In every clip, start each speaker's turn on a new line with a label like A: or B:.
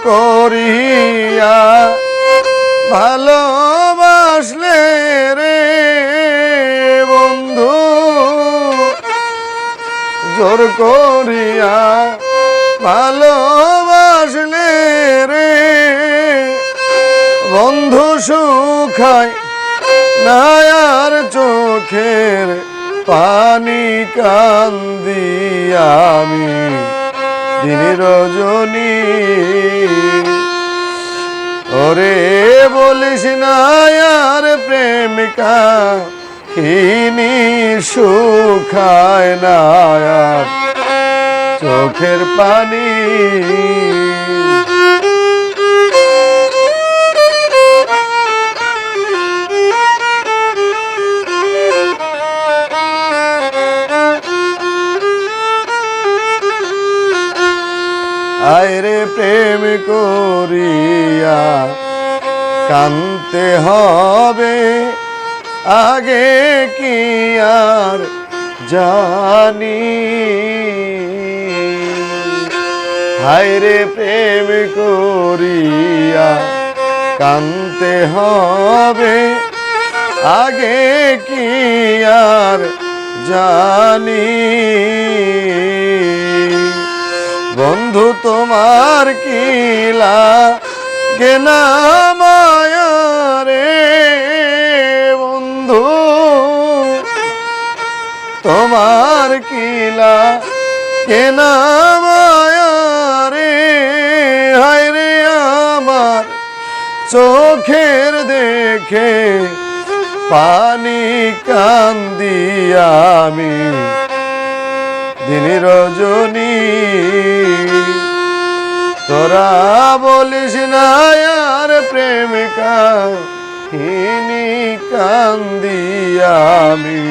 A: করিয়া ভালোবাসলে রে বন্ধু, জোর করিয়া ভালোবাসলে রে বন্ধু, সুখায় না আর চোখের পানি কান্দি আমি দিন রজনী। ওরে বলিস না আর প্রেমিকা কিনি সুখায় না আর চোখের পানি। আয়রে প্রেম করিয়া কানতে হবে আগে কি আর জানি। হায়রে প্রেম করিয়া কানতে হবে আগে কি আর জানি। বন্ধু তোমার কিলা গেনা মায়া রে বন্ধু, তোমার কিলা গেনা মায়া রে। হায় রে আমার চোখের দেখে পানি কান্দি আমি দিন রজনী। তোরা বলিস না আর প্রেমিকা হিনি কান্দি আমি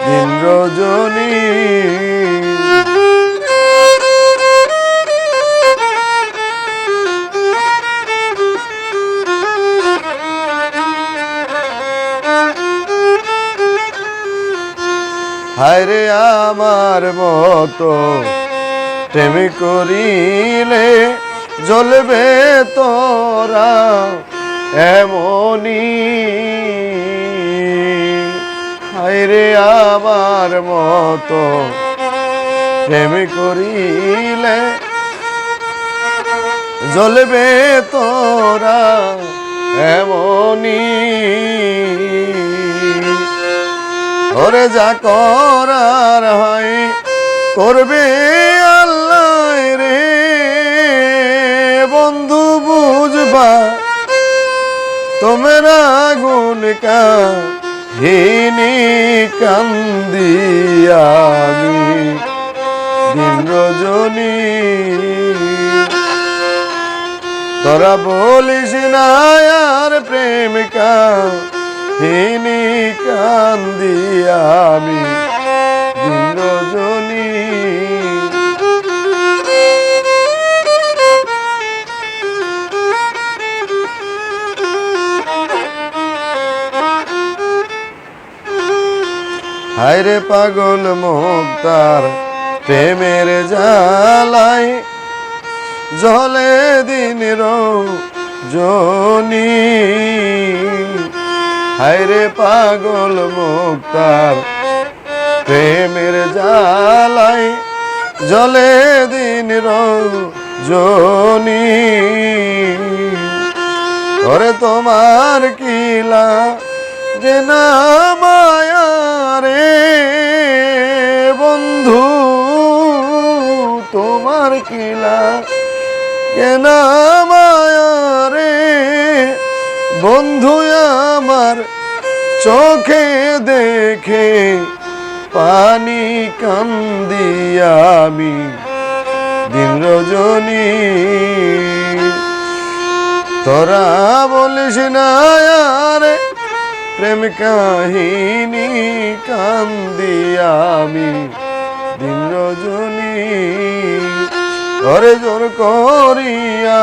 A: দিন রজনী। হায়রে আমার মতো প্রেম করিলে জ্বলবে তোরা এমনি। হায়রে আমার মতো প্রেম করিলে জ্বলবে তোরা এমনি। ওরে যা করার হয় করবে আল্লাহ রে বন্ধু, বুঝবা তোমরা গুণ কাহিনী কান্দি আমি দিন রজনী। তোরা বলিস না আর প্রেমিকা হিনি কান্দি আমি দিন রজনী। হায়রে পাগল মুক্তার প্রেমের জ্বালায় জ্বলে দিন রজনী। হায়রে পাগল মুক্তার প্রেমের জ্বালায় জ্বলে দিন রজনী। ওরে তোমার কিলা গেনা মায়া রে বন্ধু, তোমার কিলা গেনা মায়া রে বন্ধু। আমার চোখে দেখে পানি কান্দি আমি দিন রজনী। তোরা বলিস না আর প্রেম কাহিনী কান্দি আমি দিন রজনী। ঘরে জোর করিয়া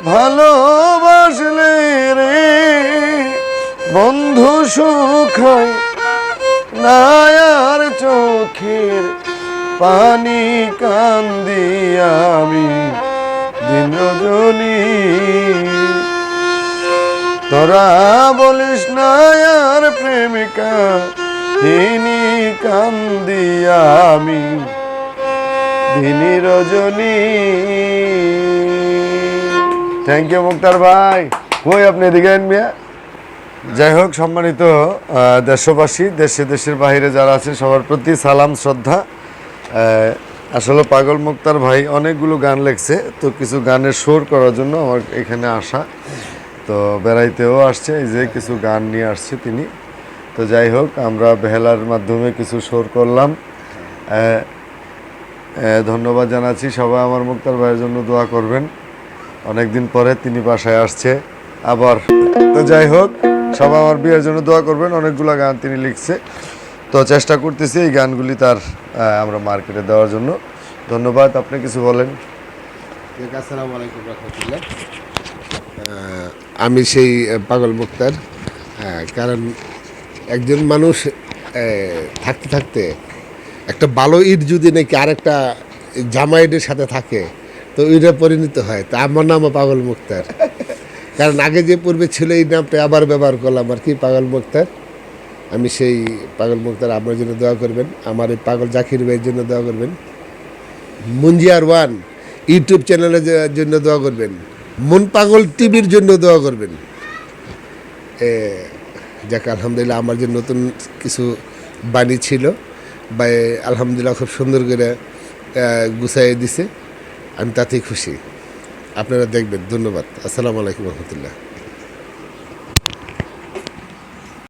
A: ভালোবাসলে রে বন্ধু, সুখায় না আর চোখের পানি কান্দি আমি দিন রজনী। তোরা বলিস না আর প্রেমিকা তিনি কান্দিয়া আমি দিনী রজনী। থ্যাংক ইউ মুক্তার ভাই, কই আপনি এদিকে মিয়া। যাই হোক, সম্মানিত দেশবাসী, দেশে দেশের বাইরে যারা আছেন সবার প্রতি সালাম শ্রদ্ধা। আসলে পাগল মুক্তার ভাই অনেকগুলো গান লেখছে, তো কিছু গানের সুর করার জন্য আমার এখানে আসা, তো বেড়াইতেও আসছে, এই যে কিছু গান নিয়ে আসছে তিনি। তো যাই হোক, আমরা বেহেলার মাধ্যমে কিছু সুর করলাম। ধন্যবাদ জানাচ্ছি সবাই, আমার মুক্তার ভাইয়ের জন্য দোয়া করবেন। অনেক দিন পরে তিনি বাসায় আসছে আবার। তো যাই হোক, সবাই আমার বিয়ের জন্য দোয়া করবেন। অনেকগুলো গান তিনি লিখছে, তো চেষ্টা করতেছি এই গানগুলি তার আমরা মার্কেটে দেওয়ার জন্য। ধন্যবাদ। আপনি কিছু বলেন।
B: আসসালামু আলাইকুম রহমতুল্লাহ। আমি সেই পাগল মুক্তার। কারণ একজন মানুষ থাকতে থাকতে একটা ভালো ঈদ যদি নাকি আরেকটা জামাইটের সাথে থাকে তো ওইটা পরিণত হয়। তা আমার নামও পাগল মুক্তার, কারণ আগে যে পূর্বে ছিল এই নামটা আবার ব্যবহার করলাম আর কি, পাগল মুক্তার। আমি সেই পাগল মুক্তার, আমার জন্য দোয়া করবেন, আমার এই পাগল জাকির ভাইয়ের জন্য দোয়া করবেন, মুঞ্জিয়ার ওয়ান ইউটিউব চ্যানেলের জন্য দোয়া করবেন, মন পাগল টিভির জন্য দোয়া করবেন। যাক, আলহামদুলিল্লাহ আমার যে নতুন কিছু বাণী ছিল বা আলহামদুলিল্লাহ খুব সুন্দর করে গুছাই দিছে, আমি তাতেই খুশি। আপনারা দেখবেন। ধন্যবাদ। আসসালামু আলাইকুম রহমতুল্লাহ।